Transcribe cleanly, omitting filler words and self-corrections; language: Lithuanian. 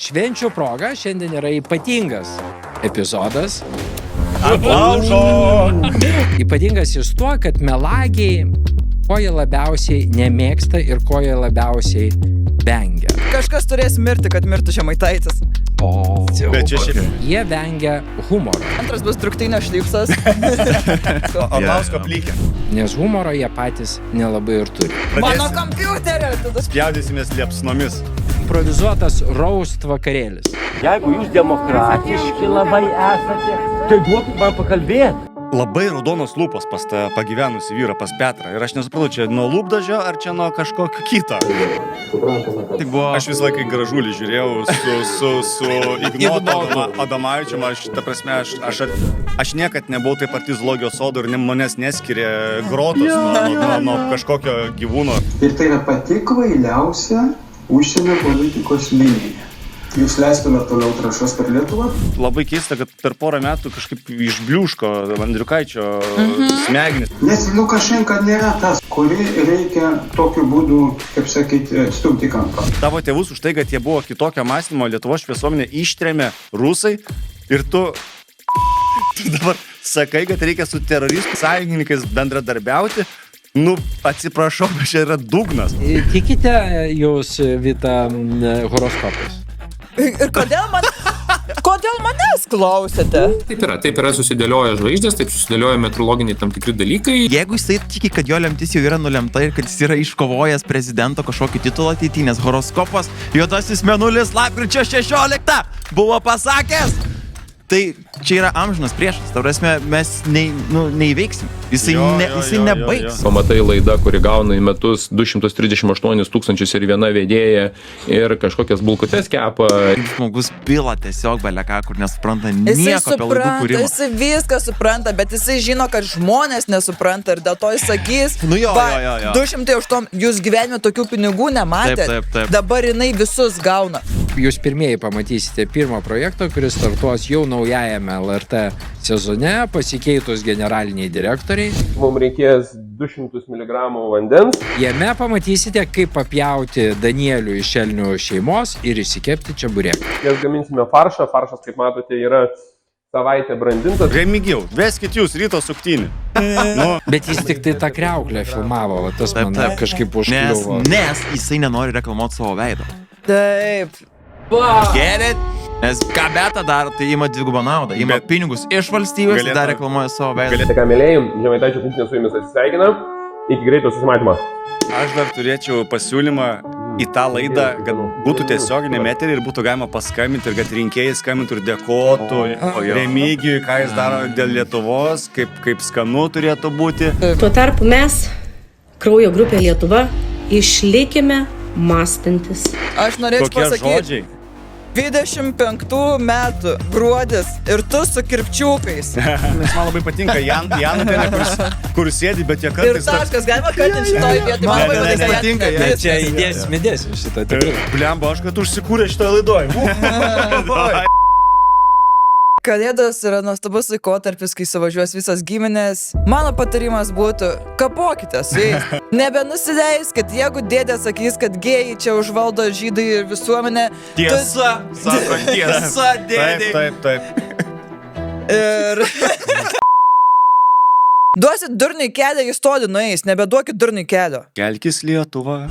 Švenčių proga šiandien yra ypatingas epizodas. Aplauso! Ypatingas jis tuo, kad melagiai, ko jie labiausiai nemėgsta ir ko jie labiausiai vengia. Kažkas turės mirti, kad mirtų Žemaitaitis. Bet čia šiaip... Jie vengia humoro, Antras bus Druktinio šlipsas. Aplausko plykia. nes humoro jie patys nelabai ir turi. Mano kompiuterio! Spjaudysimės liepsnomis. Improvizuotas roast vakarėlis. Jeigu jūs demokratiški labai esate, tai duokit man pakalbėti. Labai raudonos lūpos pas tą pagyvenusi vyrą, pas Petrą. Ir aš nesupratau, čia nuo lūpdažio ar čia nuo kažkokio kito. Tai buvo... Aš visą laiką į Gražulį žiūrėjau su Ignotu Adomaičiu. Aš niekad nebuvau taip arti zoologijos sodo ir manęs neskiria grotos nuo kažkokio gyvūno. Ir tai yra pati kvailiausia užsienio politikos linija. Jūs leistumėte toliau trąšas per Lietuvą? Labai keista, kad per porą metų kažkaip išbliuško Andriukaičio smegenis. Nes Lukašenka nėra tas, kurį reikia tokiu būdu, kaip sakyti, stumti kampą. Tavo tėvus už tai, kad jie buvo kitokio mąstymo, Lietuvos visuomenė ištrėmė rusai ir tu dabar sakai, kad reikia su teroristų sąjungininkais bendradarbiauti. Nu, atsiprašau, bet čia yra dugnas. Tikite jūs, Vita, horoskopais? Ir kodėl manęs klausėte? Taip yra susidėlioja žvaigždės, taip susidėlioja meteorologiniai tam tikri dalykai. Jeigu jisai tiki, kad jo lemtis jau yra nulemta ir kad jis yra iškovojęs prezidento kažkokį titulą ateityje, nes horoskopas Juodasis Mėnulis lapkričio 16 buvo pasakęs, tai čia yra amžinas priešas. Ta prasme, mes neįveiksim. Jisai nebaigs. Pamatai laida, kuri gauna į metus 238 tūkstančius ir viena vedėja ir kažkokias bulkutes kepa. Žmogus pila tiesiog beleką, kur nesupranta nieko apie laidų kūrimą. Jisai viską supranta, bet jisai žino, kad žmonės nesupranta ir dėl to jis sakys, jo. 208, jūs gyvenime tokių pinigų nematėte, Taip. dabar jinai visus gauna. Jūs pirmieji pamatysite pirmą projektą, kuris startuos jau naujajame LRT sezone, pasikeitus generaliniai direktoriai. Mums reikės 200 mg vandens. Jame pamatysite, kaip papjauti Danielių iš Šelnių šeimos ir išsikepti čebureką. Mes gaminsime faršą. Faršas, kaip matote, yra savaitę brandintas. Remigijau, veskit jūs ryto suktinį. Bet jis tik tai tą kriauklę filmavo, o tas man kažkaip užkliuvo. Nes jisai nenori reklamuoti savo veido. Taip. Get it? Nes ką beta daro, tai ima dvigubą naudą. Ima pinigus iš valstybės ir dar reklamuoja savo veidą. Tai ką, mėlėjai, Žemaitaičio punktinė su jumis atsisveikina. Iki greito susimatymo. Aš dar turėčiau pasiūlymą į tą laidą, kad būtų tiesioginė eterį ir būtų galima paskambinti ir kad rinkėjai skambintų ir dėkotų Remigijui, ką jis daro dėl Lietuvos, kaip skanu turėtų būti. Tuo tarpu mes, kraujo grupė Lietuva, išlikime mąstantis. Aš norėčiau pasakyti. 25 metų gruodis ir tu su kirpčiukais. Nes man labai patinka Janutė, kur sėdi, bet jie kartais... Ir taškas, galima kartinti šitoj vietoj. Man labai patinka. Bet čia įdėsim šitą tikrai. Blemba, aš kad užsikūrė šitoj laidoj. Kalėdos yra nuostabus laikotarpis, kai suvažiuos visas giminės. Mano patarimas būtų, kapokite su jais. Nebenusileiskit, jeigu dėdė sakys, kad gėjai čia užvaldo žydai ir visuomenę. Tiesa, sako tiesa, dėdė. Taip. Ir... Duosit durniui kelią, jis toli nueis, nebeduokit durniui kelio. Kelkis Lietuva.